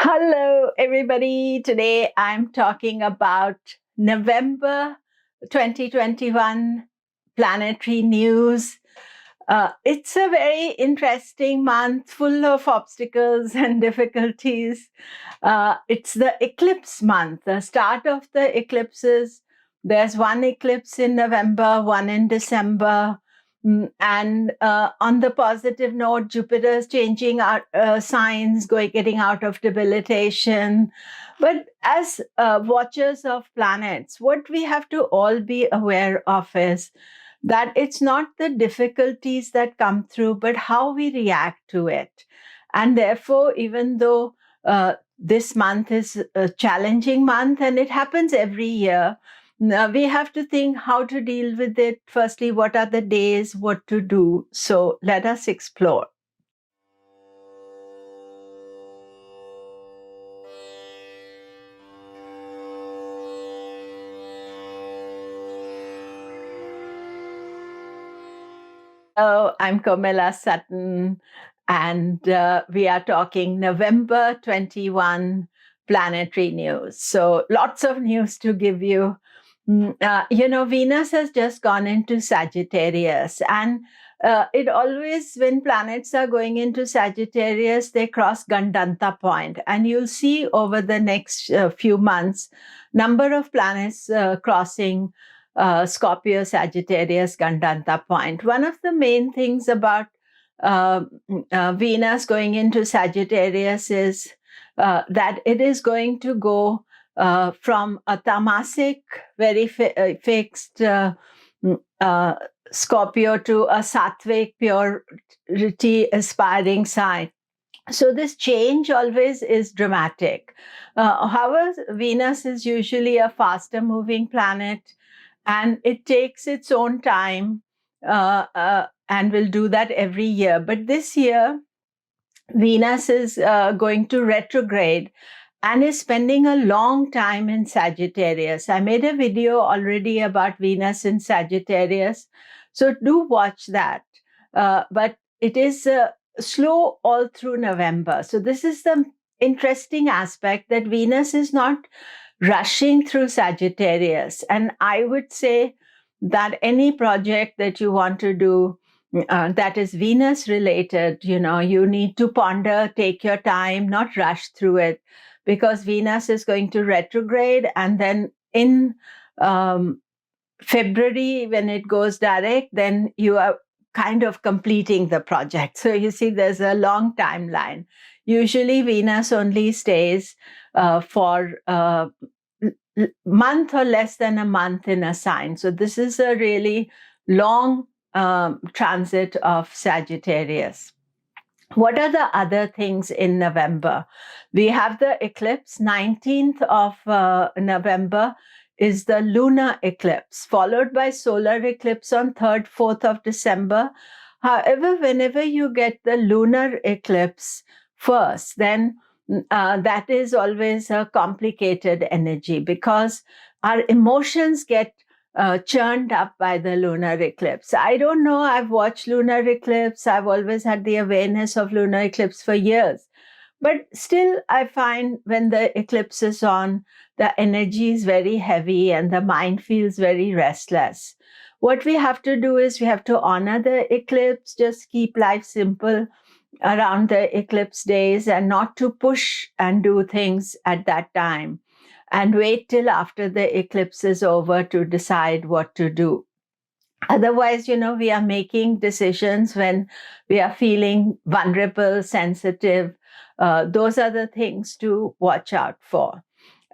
Hello, everybody. Today I'm talking about November 2021 planetary news. It's a very interesting month full of obstacles and difficulties. It's the eclipse month, the start of the eclipses. There's one eclipse in November, one in December. And on the positive note, Jupiter is changing out signs, getting out of debilitation. But as watchers of planets, what we have to all be aware of is that it's not the difficulties that come through, but how we react to it. And therefore, even though this month is a challenging month and it happens every year, we have to think how to deal with it. Firstly, what are the days, what to do? So let us explore. Hello, I'm Komilla Sutton, and we are talking November 21 planetary news. So lots of news to give you. Venus has just gone into Sagittarius, and it always, when planets are going into Sagittarius, they cross Gandanta point, and you'll see over the next few months, number of planets crossing Scorpio, Sagittarius, Gandanta point. One of the main things about Venus going into Sagittarius is that it is going to go from a tamasic, very fixed Scorpio to a sattvic, purity aspiring sign. So this change always is dramatic. However, Venus is usually a faster moving planet, and it takes its own time and will do that every year. But this year, Venus is going to retrograde and is spending a long time in Sagittarius. I made a video already about Venus in Sagittarius, so do watch that. But it is slow all through November. So this is the interesting aspect, that Venus is not rushing through Sagittarius. And I would say that any project that you want to do that is Venus related, you need to ponder, take your time, not rush through it, because Venus is going to retrograde. And then in February, when it goes direct, then you are kind of completing the project. So you see, there's a long timeline. Usually Venus only stays for a month or less than a month in a sign. So this is a really long transit of Sagittarius. What are the other things in November? We have the eclipse. 19th of November is the lunar eclipse, followed by solar eclipse on 3rd, 4th of December. However, whenever you get the lunar eclipse first, then that is always a complicated energy, because our emotions get churned up by the lunar eclipse. I don't know, I've watched lunar eclipse. I've always had the awareness of lunar eclipse for years. But still, I find when the eclipse is on, the energy is very heavy and the mind feels very restless. What we have to do is we have to honor the eclipse, just keep life simple around the eclipse days, and not to push and do things at that time, and wait till after the eclipse is over to decide what to do. Otherwise, we are making decisions when we are feeling vulnerable, sensitive. Those are the things to watch out for.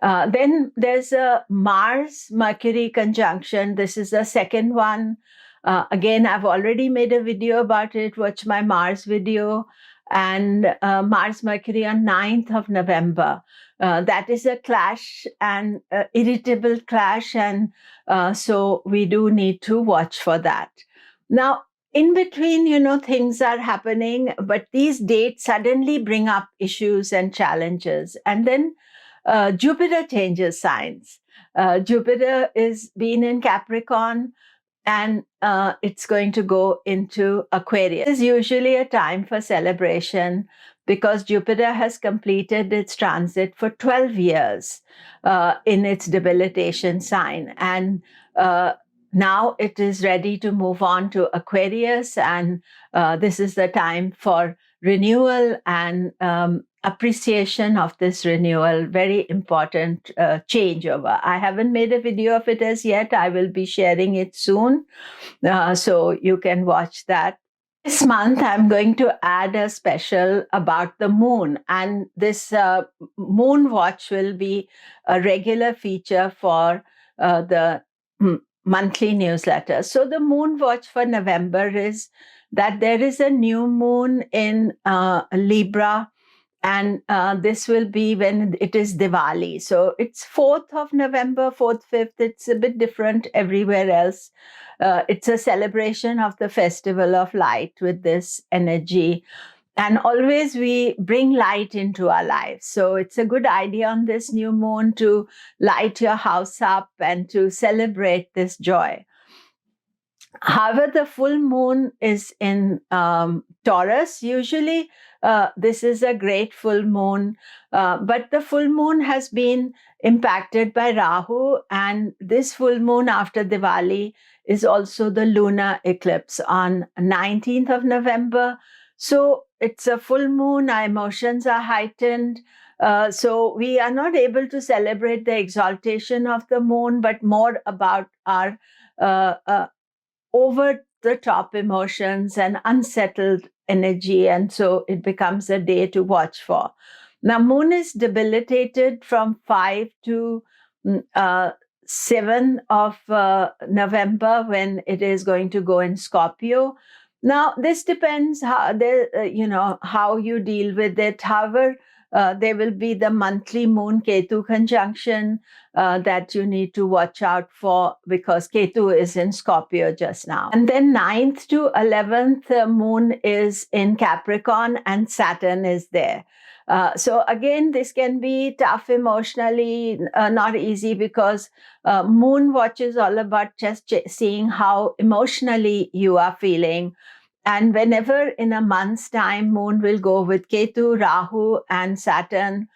Then there's a Mars-Mercury conjunction. This is the second one. Again, I've already made a video about it. Watch my Mars video. And Mars-Mercury on 9th of November. That is a clash, and irritable clash. And so we do need to watch for that. Now, in between, things are happening, but these dates suddenly bring up issues and challenges. And then Jupiter changes signs. Jupiter is been in Capricorn, and it's going to go into Aquarius. It's usually a time for celebration. because Jupiter has completed its transit for 12 years in its debilitation sign. And now it is ready to move on to Aquarius, and this is the time for renewal and appreciation of this renewal. Very important changeover. I haven't made a video of it as yet. I will be sharing it soon, so you can watch that. This month, I'm going to add a special about the moon, and this moon watch will be a regular feature for the monthly newsletter. So the moon watch for November is that there is a new moon in Libra, and this will be when it is Diwali. So it's 4th of November, 4th, 5th. It's a bit different everywhere else. It's a celebration of the festival of light with this energy. And always we bring light into our lives. So it's a good idea on this new moon to light your house up and to celebrate this joy. However, the full moon is in Taurus. Usually, this is a great full moon, but the full moon has been impacted by Rahu, and this full moon after Diwali is also the lunar eclipse on 19th of November. So it's a full moon, our emotions are heightened. So we are not able to celebrate the exaltation of the moon, but more about our over the top emotions and unsettled energy. And so it becomes a day to watch for. Now, moon is debilitated from 5 to 7 of November when it is going to go in Scorpio. Now, this depends how you deal with it. However, there will be the monthly moon Ketu conjunction that you need to watch out for, because Ketu is in Scorpio just now. And then 9th to 11th moon is in Capricorn and Saturn is there. So again, this can be tough emotionally, not easy, because moon watch is all about just seeing how emotionally you are feeling. And whenever in a month's time, moon will go with Ketu, Rahu, and Saturn,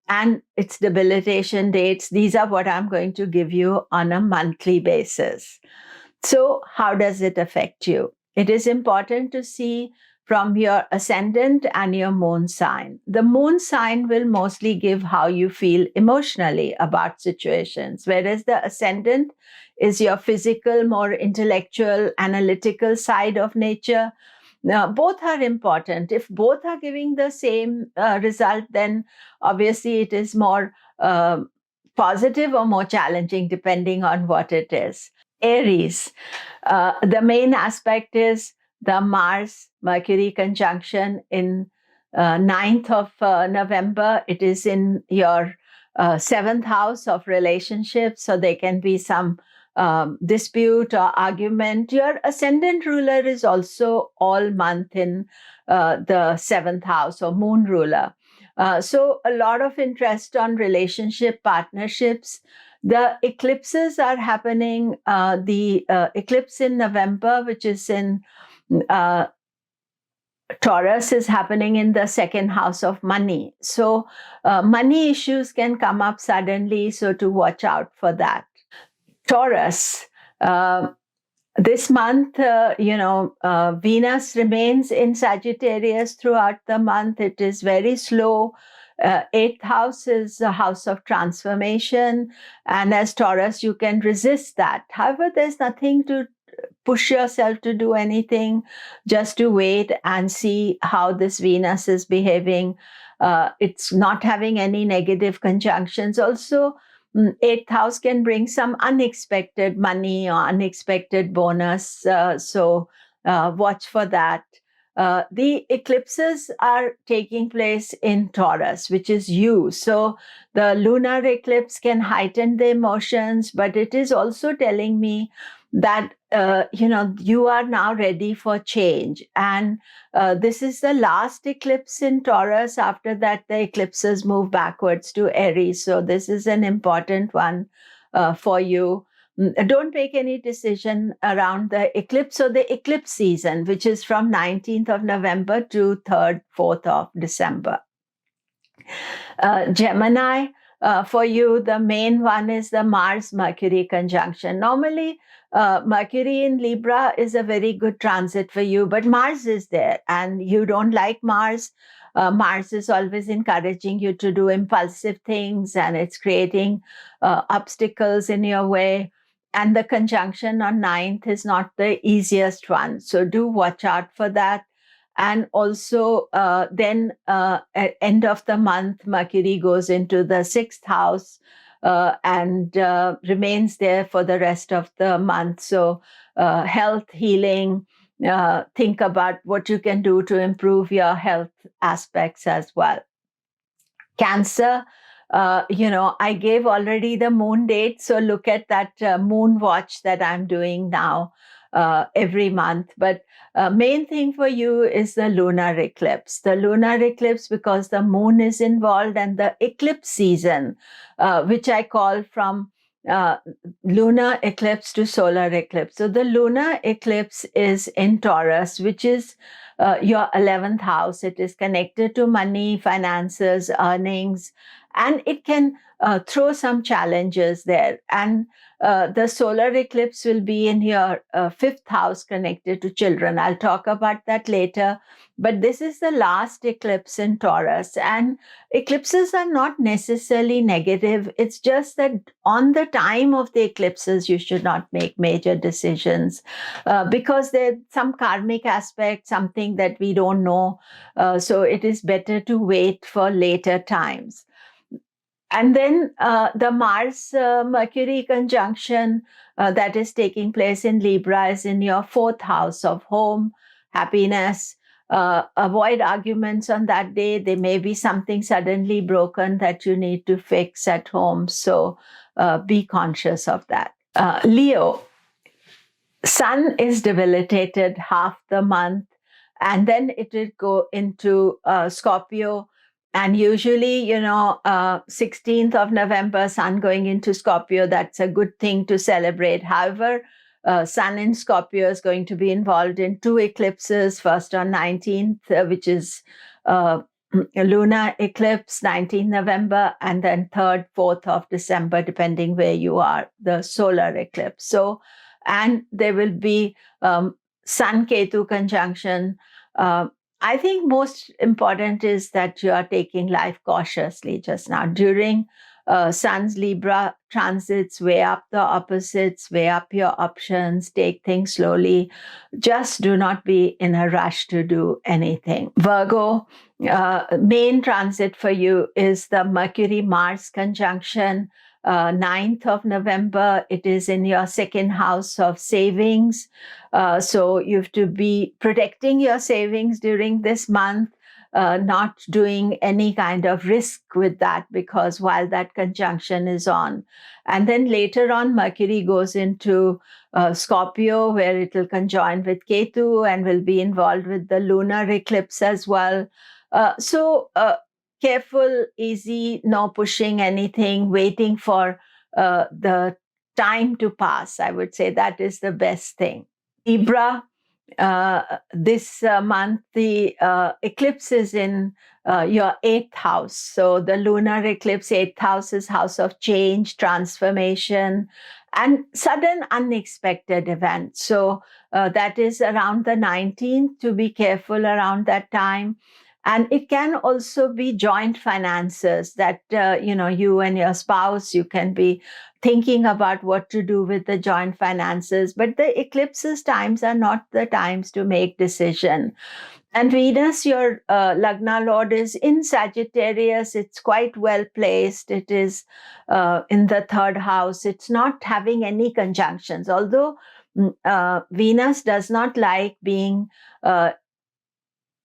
and its debilitation dates. These are what I'm going to give you on a monthly basis. So how does it affect you? It is important to see from your ascendant and your moon sign. The moon sign will mostly give how you feel emotionally about situations, whereas the ascendant is your physical, more intellectual, analytical side of nature. Now, both are important. If both are giving the same result, then obviously it is more positive or more challenging, depending on what it is. Aries, the main aspect is the Mars-Mercury conjunction in 9th of November. It is in your 7th house of relationships, so there can be some dispute or argument. Your ascendant ruler is also all month in the 7th house, or moon ruler. So a lot of interest on relationship, partnerships. The eclipses are happening, the eclipse in November, which is in Taurus, is happening in the 2nd house of money. So money issues can come up suddenly, so to watch out for that. Taurus, this month, Venus remains in Sagittarius throughout the month. It is very slow. 8th house is a house of transformation. And as Taurus, you can resist that. However, there's nothing to push yourself to do anything, just to wait and see how this Venus is behaving. It's not having any negative conjunctions. Also, 8th house can bring some unexpected money or unexpected bonus. So watch for that. The eclipses are taking place in Taurus, which is you. So the lunar eclipse can heighten the emotions, but it is also telling me that, you are now ready for change. And this is the last eclipse in Taurus. After that, the eclipses move backwards to Aries. So this is an important one for you. Don't make any decision around the eclipse or the eclipse season, which is from 19th of November to 3rd, 4th of December. Gemini, for you, the main one is the Mars-Mercury conjunction. Normally, Mercury in Libra is a very good transit for you, but Mars is there and you don't like Mars. Mars is always encouraging you to do impulsive things, and it's creating obstacles in your way. And the conjunction on 9th is not the easiest one. So do watch out for that. And also, then at end of the month, Mercury goes into the 6th house and remains there for the rest of the month. So health, healing, think about what you can do to improve your health aspects as well. Cancer, I gave already the moon date. So look at that moon watch that I'm doing now every month. But main thing for you is the lunar eclipse. The lunar eclipse, because the moon is involved, and the eclipse season, which I call from lunar eclipse to solar eclipse. So the lunar eclipse is in Taurus, which is your 11th house. It is connected to money, finances, earnings, and it can throw some challenges there. And the solar eclipse will be in your 5th house connected to children. I'll talk about that later. But this is the last eclipse in Taurus. And eclipses are not necessarily negative. It's just that on the time of the eclipses, you should not make major decisions because there's some karmic aspect, something that we don't know. So it is better to wait for later times. And then the Mars-Mercury conjunction that is taking place in Libra is in your 4th house of home, happiness. Avoid arguments on that day. There may be something suddenly broken that you need to fix at home. So be conscious of that. Leo, Sun is debilitated half the month, and then it will go into Scorpio. And usually, 16th of November, Sun going into Scorpio, that's a good thing to celebrate. However, Sun in Scorpio is going to be involved in 2 eclipses, first on 19th, which is a lunar eclipse, 19th November, and then 3rd, 4th of December, depending where you are, the solar eclipse. So, and there will be Sun-Ketu conjunction. I think most important is that you are taking life cautiously just now. During Sun's Libra transits, weigh up the opposites, weigh up your options, take things slowly. Just do not be in a rush to do anything. Virgo, main transit for you is the Mercury-Mars conjunction. 9th of November, it is in your 2nd house of savings. So you have to be protecting your savings during this month, not doing any kind of risk with that, because while that conjunction is on. And then later on, Mercury goes into Scorpio, where it will conjoin with Ketu and will be involved with the lunar eclipse as well. So careful, easy, no pushing anything, waiting for the time to pass. I would say that is the best thing. Libra, this month, the eclipse is in your 8th house. So the lunar eclipse, 8th house is house of change, transformation, and sudden unexpected events. So that is around the 19th, to be careful around that time. And it can also be joint finances that, you and your spouse, you can be thinking about what to do with the joint finances. But the eclipses times are not the times to make decision. And Venus, your Lagna Lord, is in Sagittarius. It's quite well placed. It is in the 3rd house. It's not having any conjunctions. Although Venus does not like being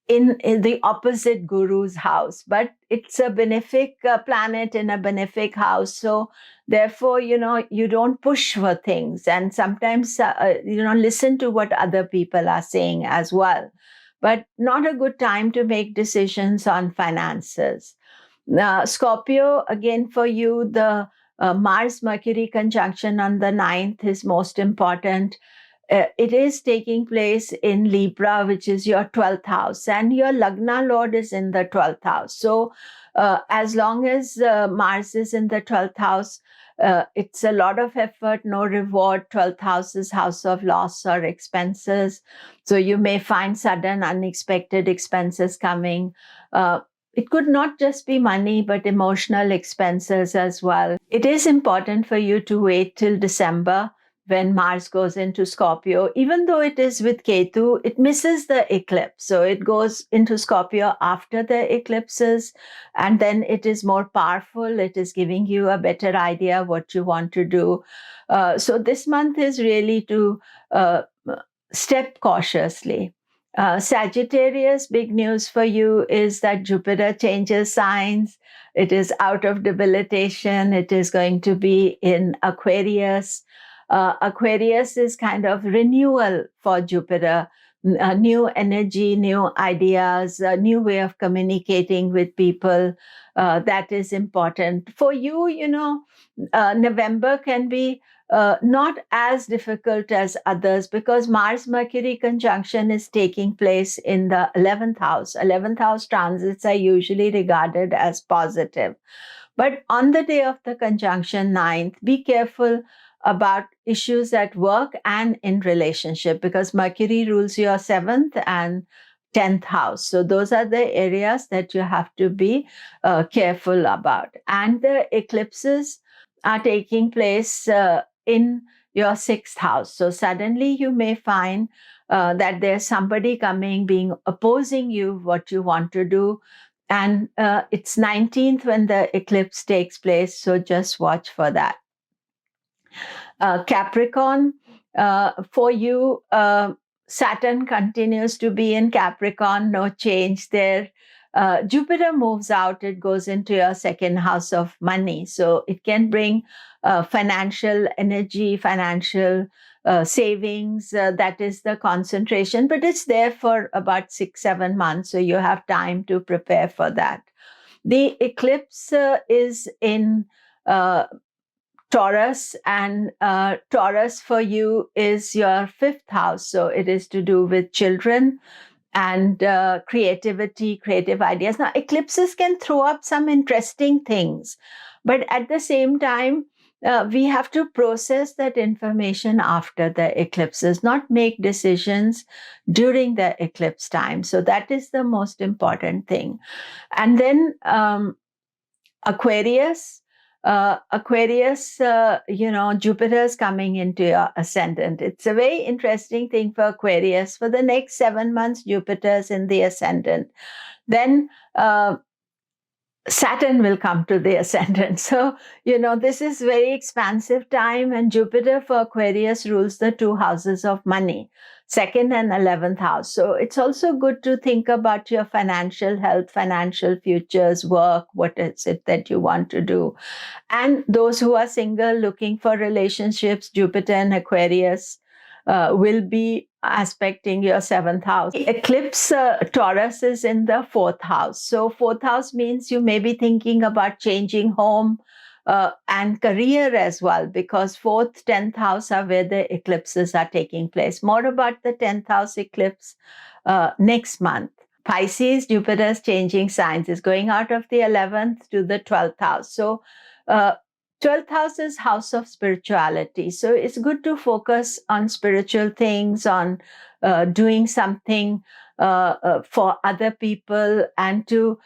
in the opposite guru's house, but it's a benefic planet in a benefic house. So therefore, you don't push for things, and sometimes, listen to what other people are saying as well. But not a good time to make decisions on finances. Now, Scorpio, again, for you, the Mars-Mercury conjunction on the 9th is most important. It is taking place in Libra, which is your 12th house, and your Lagna Lord is in the 12th house. So as long as Mars is in the 12th house, it's a lot of effort, no reward. 12th house is house of loss or expenses. So you may find sudden unexpected expenses coming. It could not just be money, but emotional expenses as well. It is important for you to wait till December when Mars goes into Scorpio. Even though it is with Ketu, it misses the eclipse. So it goes into Scorpio after the eclipses, and then it is more powerful. It is giving you a better idea what you want to do. So this month is really to step cautiously. Sagittarius, big news for you is that Jupiter changes signs. It is out of debilitation. It is going to be in Aquarius. Aquarius is kind of renewal for Jupiter, new energy, new ideas, a new way of communicating with people. That is important. For you, November can be not as difficult as others because Mars-Mercury conjunction is taking place in the 11th house. 11th house transits are usually regarded as positive. But on the day of the conjunction 9th, be careful about issues at work and in relationship because Mercury rules your 7th and 10th house. So those are the areas that you have to be careful about. And the eclipses are taking place in your 6th house. So suddenly you may find that there's somebody coming, opposing you, what you want to do. And it's 19th when the eclipse takes place. So just watch for that. Capricorn, for you, Saturn continues to be in Capricorn, no change there. Jupiter moves out, it goes into your 2nd house of money. So it can bring financial energy, financial savings. That is the concentration, but it's there for about 6-7 months. So you have time to prepare for that. The eclipse is in Taurus, and Taurus for you is your 5th house. So it is to do with children and creativity, creative ideas. Now, eclipses can throw up some interesting things, but at the same time, we have to process that information after the eclipses, not make decisions during the eclipse time. So that is the most important thing. And then Aquarius. Jupiter is coming into your ascendant. It's a very interesting thing for Aquarius. For the next 7 months, Jupiter is in the ascendant. Then Saturn will come to the ascendant. So, this is very expansive time, and Jupiter for Aquarius rules the 2 houses of money, 2nd and 11th house. So it's also good to think about your financial health, financial futures, work, what is it that you want to do. And those who are single looking for relationships, Jupiter and Aquarius will be aspecting your 7th house. Eclipse Taurus is in the 4th house. So 4th house means you may be thinking about changing home and career as well, because 4th, 10th house are where the eclipses are taking place. More about the 10th house eclipse next month. Pisces, Jupiter is changing signs, is going out of the 11th to the 12th house. So 12th house is house of spirituality. So it's good to focus on spiritual things, on doing something for other people, and to,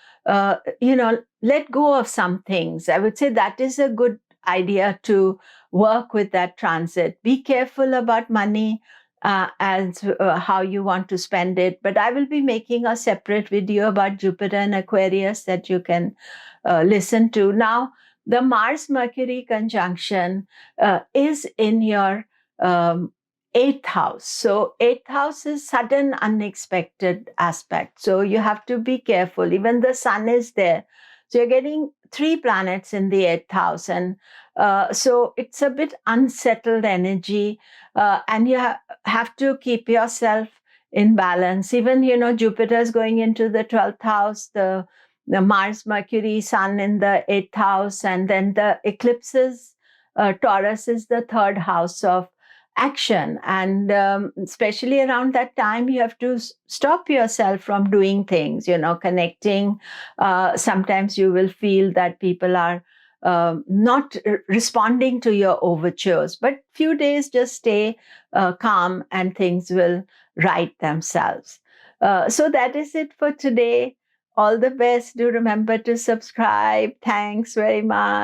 let go of some things. I would say that is a good idea to work with that transit. Be careful about money and how you want to spend it. But I will be making a separate video about Jupiter and Aquarius that you can listen to. Now, the Mars-Mercury conjunction is in your 8th house. So 8th house is sudden, unexpected aspect. So you have to be careful. Even the sun is there. So you're getting 3 planets in the 8th house. And so it's a bit unsettled energy. And you have to keep yourself in balance. Even, Jupiter is going into the 12th house. The the Mars, Mercury, Sun in the 8th house, and then the eclipses. Taurus is the 3rd house of action, and especially around that time you have to stop yourself from doing things, connecting. Sometimes you will feel that people are not responding to your overtures, but few days just stay calm and things will right themselves. So that is it for today. All the best. Do remember to subscribe. Thanks very much.